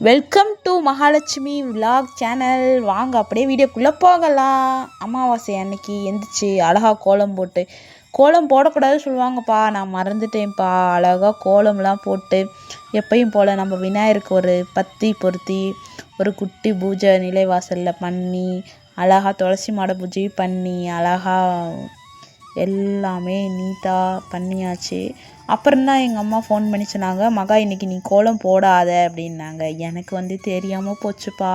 Welcome to Mahalakshmi vlog channel. வாங்க அப்படியே வீடியோக்குள்ளே போகலாம். அமாவாசை அன்னைக்கு எந்திரிச்சு அழகாக கோலம் போட்டு, கோலம் போடக்கூடாதுன்னு சொல்லுவாங்கப்பா, நான் மறந்துட்டேன்ப்பா. அழகாக கோலம்லாம் போட்டு எப்பயும் போல் நம்ம விநாயகருக்கு ஒரு பத்தி பொருத்தி ஒரு குட்டி பூஜை நிலைவாசலில் பண்ணி, அழகாக துளசி மாட பூஜை பண்ணி, அழகாக எல்லாமே நீட்டாக பண்ணியாச்சு. அப்புறம்தான் எங்கள் அம்மா ஃபோன் பண்ணி சொன்னாங்க, மகா இன்றைக்கி நீ கோலம் போடாத அப்படின்னாங்க. எனக்கு தெரியாமல் போச்சுப்பா.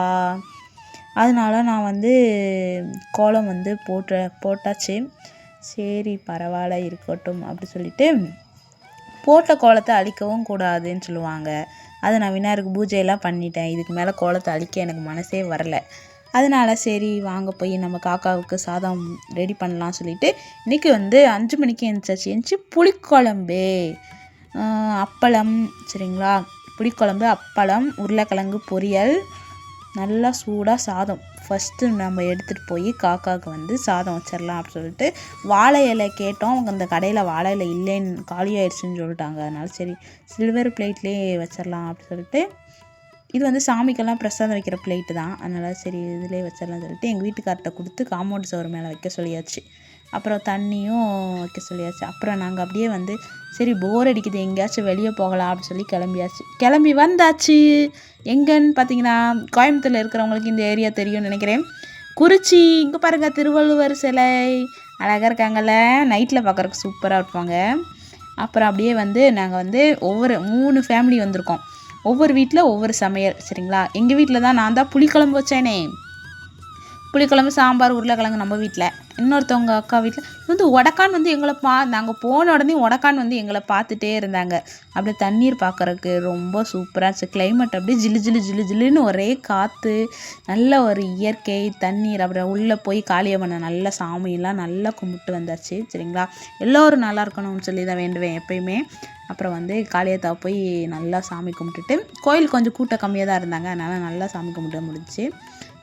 அதனால நான் கோலம் போட்டாச்சு. சரி பரவாயில்ல இருக்கட்டும் அப்படி சொல்லிட்டு, போட்ட கோலத்தை அழிக்கவும் கூடாதுன்னு சொல்லுவாங்க. அதை நான் விநாயகருக்கு பூஜையெல்லாம் பண்ணிட்டேன். இதுக்கு மேலே கோலத்தை அழிக்க எனக்கு மனசே வரலை. அதனால் சரி வாங்க போய் நம்ம காக்காவுக்கு சாதம் ரெடி பண்ணலாம் சொல்லிவிட்டு, இன்றைக்கி 5 மணிக்கு எழுந்திரிச்சு புளிக்குழம்பு, அப்பளம், சரிங்களா, புளிக்குழம்பு, அப்பளம், உருளைக்கிழங்கு பொரியல், நல்லா சூடாக சாதம் ஃபஸ்ட்டு நம்ம எடுத்துகிட்டு போய் காக்காவுக்கு சாதம் வச்சிடலாம் அப்படின்னு சொல்லிட்டு, வாழை இலை கேட்டோம். அவங்க அந்த கடையில் வாழை இலை இல்லைன்னு காலியாயிடுச்சுன்னு சொல்லிட்டாங்க. அதனால சரி சில்வர் பிளேட்லேயே வச்சிடலாம் அப்படின்னு சொல்லிட்டு, இது சாமிக்கெல்லாம் பிரசாதம் வைக்கிற பிளேட்டு தான். அதனால் சரி இதிலே வச்சிடலாம் சொல்லிட்டு எங்கள் வீட்டுக்கார்ட்ட கொடுத்து காம்பவுண்ட் சவர் மேலே வைக்க சொல்லியாச்சு. அப்புறம் தண்ணியும் வைக்க சொல்லியாச்சு. அப்புறம் நாங்கள் அப்படியே சரி போர் அடிக்குது, எங்கேயாச்சும் வெளியே போகலாம் அப்படின்னு சொல்லி கிளம்பி வந்தாச்சு. எங்கன்னு பார்த்தீங்கன்னா, கோயம்புத்தூரில் இருக்கிறவங்களுக்கு இந்த ஏரியா தெரியும்னு நினைக்கிறேன். குறிச்சி. இங்கே பாருங்கள், திருவள்ளுவர் சிலை அழகாக இருக்காங்கல்ல, நைட்டில் பார்க்குறதுக்கு சூப்பராக இருப்பாங்க. அப்புறம் அப்படியே நாங்கள் ஒவ்வொரு 3 ஃபேமிலி வந்திருக்கோம். ஒவ்வொரு வீட்டில் ஒவ்வொரு சமையல், சரிங்களா. எங்கள் வீட்டில் தான் நான் தான் புளிக்குழம்பு வச்சேனே, புளிக்குழம்பு, சாம்பார், உருளைக்கிழங்கு நம்ம வீட்டில். இன்னொருத்தவங்க அக்கா வீட்டில் உடக்கான் எங்களை நாங்கள் போன உடனே உடக்கான் எங்களை பார்த்துட்டே இருந்தாங்க. அப்படியே தண்ணீர் பார்க்குறக்கு ரொம்ப சூப்பராக இருந்துச்சு. கிளைமேட் அப்படியே ஜில்லு ஜில்லு ஜில்லு ஜில்லுன்னு ஒரே காற்று, நல்ல ஒரு இயற்கை தண்ணீர். அப்புறம் உள்ளே போய் காளியம்மனை நல்லா சாமியெல்லாம் நல்லா கும்பிட்டு வந்தாச்சு, சரிங்களா. எல்லோரும் நல்லா இருக்கணும்னு சொல்லி தான் வேண்டுவேன் எப்பயுமே. அப்புறம் காளியத்தா போய் நல்லா சாமி கும்பிட்டுட்டு, கோயில் கொஞ்சம் கூட்டம் கம்மியாக தான் இருந்தாங்க, அதனால் நல்லா சாமி கும்பிட்டு முடிஞ்சிச்சு.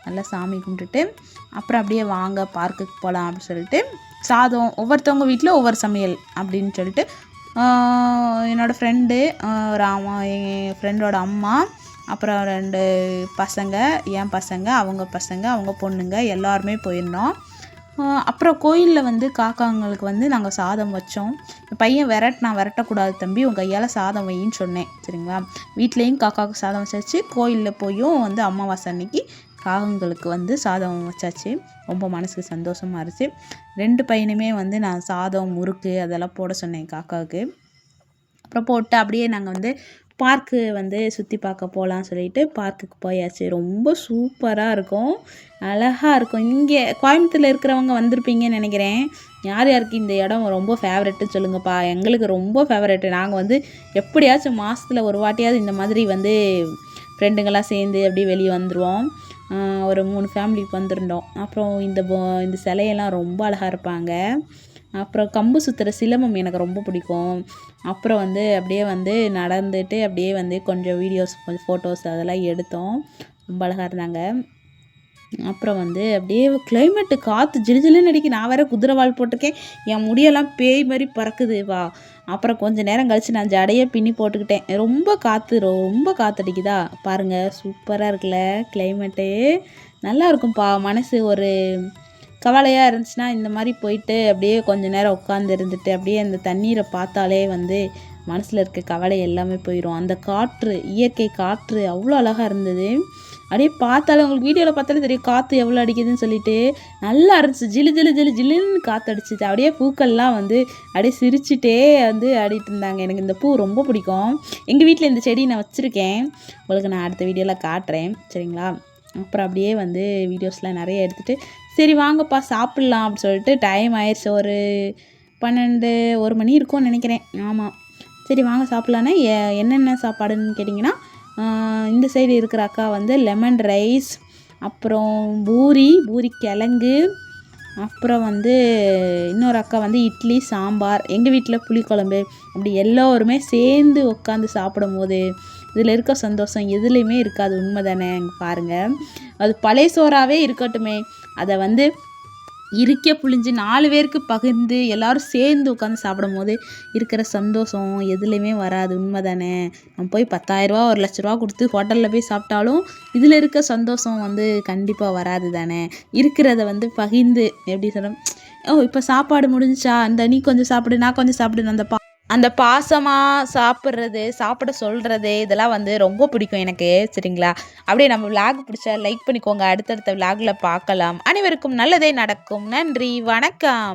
நல்லா சாமி கும்பிட்டுட்டு அப்புறம் அப்படியே வாங்க பார்க்குக்கு போகலாம் அப்படின்னு சொல்லிட்டு, சாதம் ஒவ்வொருத்தவங்க வீட்டில் ஒவ்வொரு சமையல் அப்படின்னு சொல்லிட்டு, என்னோடய ஃப்ரெண்டு, என் ஃப்ரெண்டோட அம்மா, அப்புறம் 2 பசங்க, என் பசங்க, அவங்க பொண்ணுங்க எல்லாருமே போயிருந்தோம். அப்புறம் கோயிலில் காக்காங்களுக்கு நாங்கள் சாதம் வச்சோம். பையன் விரட்டக்கூடாது தம்பி, உங்கள் கையால் சாதம் வையின்னு சொன்னேன், சரிங்களா. வீட்லேயும் காக்காவுக்கு சாதம் வச்சாச்சு, கோயிலில் போயும் அமாவாசை அன்னைக்கு காகங்களுக்கு சாதம் வச்சாச்சு. ரொம்ப மனசுக்கு சந்தோஷமாக இருந்துச்சு. 2 பையனுமே நான் சாதம், முறுக்கு அதெல்லாம் போட சொன்னேன் காக்காவுக்கு. அப்புறம் போட்டு அப்படியே நாங்கள் பார்க்கு சுற்றி பார்க்க போகலான்னு சொல்லிட்டு பார்க்குக்கு போயாச்சு. ரொம்ப சூப்பராக இருக்கும், அழகாக இருக்கும். இங்கே கோயம்புத்தூரில் இருக்கிறவங்க வந்திருப்பீங்கன்னு நினைக்கிறேன். யார் யாருக்கு இந்த இடம் ரொம்ப ஃபேவரெட்டுன்னு சொல்லுங்கப்பா. எங்களுக்கு ரொம்ப ஃபேவரெட்டு. நாங்கள் எப்படியாச்சும் மாதத்தில் ஒரு வாட்டியாவது இந்த மாதிரி ஃப்ரெண்டுங்களாம் சேர்ந்து அப்படியே வெளியே வந்துடுவோம். ஒரு 3 ஃபேமிலிக்கு வந்திருந்தோம். அப்புறம் இந்த சிலையெல்லாம் ரொம்ப அழகாக இருப்பாங்க. அப்புறம் கம்பு சுற்றுற சிலம்பம் எனக்கு ரொம்ப பிடிக்கும். அப்புறம் அப்படியே நடந்துட்டு அப்படியே கொஞ்சம் வீடியோஸ், கொஞ்சம் ஃபோட்டோஸ் அதெல்லாம் எடுத்தோம். ரொம்ப அழகாக இருந்தாங்க. அப்புறம் அப்படியே கிளைமேட்டு காற்று ஜிலு ஜிலுன்னு அடிக்கி. நான் வேறு குதிரைவால் போட்டிருக்கேன், என் முடியெல்லாம் பேய் மாதிரி பறக்குது வா. அப்புறம் கொஞ்சம் நேரம் கழித்து நான் ஜடையை பின்னி போட்டுக்கிட்டேன். ரொம்ப காற்றடிக்குதா பாருங்கள், சூப்பராக இருக்குல்ல கிளைமேட்டு. நல்லா இருக்கும்ப்பா. மனசு ஒரு கவலையாக இருந்துச்சுன்னா இந்த மாதிரி போயிட்டு அப்படியே கொஞ்சம் நேரம் உட்காந்து இருந்துட்டு அப்படியே அந்த தண்ணீரை பார்த்தாலே மனசில் இருக்க கவலை எல்லாமே போயிடும். அந்த காற்று, இயற்கை காற்று அவ்வளோ அழகாக இருந்தது. அப்படியே பார்த்தாலே உங்களுக்கு வீடியோவில் பார்த்தாலே தெரியும் காற்று எவ்வளோ அடிக்குதுன்னு சொல்லிட்டு. நல்லா இருந்துச்சு, ஜிலு ஜிலு ஜிலு ஜில்லுன்னு காற்று அடிச்சிச்சு. அப்படியே பூக்கள்லாம் அப்படியே சிரிச்சுட்டே ஆடிட்டு இருந்தாங்க. எனக்கு இந்த பூ ரொம்ப பிடிக்கும். எங்கள் வீட்டில் இந்த செடி நான் வச்சுருக்கேன், உங்களுக்கு நான் அடுத்த வீடியோவில் காட்டுறேன், சரிங்களா. அப்புறம் அப்படியே வீடியோஸ்லாம் நிறைய எடுத்துகிட்டு, சரி வாங்கப்பா சாப்பிட்லாம் அப்படின்னு சொல்லிட்டு டைம் ஆயிடுச்சு. ஒரு 12, 1 மணி இருக்கும்னு நினைக்கிறேன். ஆமாம், சரி வாங்க சாப்பிட்லான்னா என்னென்ன சாப்பாடுன்னு கேட்டிங்கன்னா, இந்த சைடு இருக்கிற அக்கா லெமன் ரைஸ், அப்புறம் பூரி கிழங்கு, அப்புறம் இன்னொரு அக்கா இட்லி, சாம்பார், எங்கள் வீட்டில் புளிக்குழம்பு. அப்படி எல்லோருமே சேர்ந்து உட்காந்து சாப்பிடும் போது இதில் இருக்க சந்தோஷம் எதுலேயுமே இருக்காது. உண்மை தானே? பாருங்கள், அது பழைய சோறாகவே இருக்கட்டுமே, அதை இருக்கே புழிஞ்சு 4 பேருக்கு பகிர்ந்து எல்லாரும் சேர்ந்து உட்காந்து சாப்பிடும்போது இருக்கிற சந்தோஷம் எதுலேயுமே வராது. உண்மை தானே? நம்ம போய் 10,000 1,00,000 கொடுத்து ஹோட்டலில் போய் சாப்பிட்டாலும் இதில் இருக்க சந்தோஷம் வந்து கண்டிப்பாக வராது தானே? இருக்கிறத வந்து பகிர்ந்து எப்படி சொல்ல, ஓ இப்போ சாப்பாடு முடிஞ்சிச்சா, இந்த நீ கொஞ்சம் சாப்பிடு நான் கொஞ்சம் சாப்பிடுன்னு அந்த பாசமாக சாப்பிட்றது, சாப்பிட சொல்கிறது, இதெல்லாம் வந்து ரொம்ப பிடிக்கும் எனக்கு. சரிங்களா? அப்படியே நம்ம விளாக் பிடிச்சா லைக் பண்ணிக்கோங்க. அடுத்தடுத்த விளாகில் பார்க்கலாம். அனைவருக்கும் நல்லதே நடக்கும். நன்றி, வணக்கம்.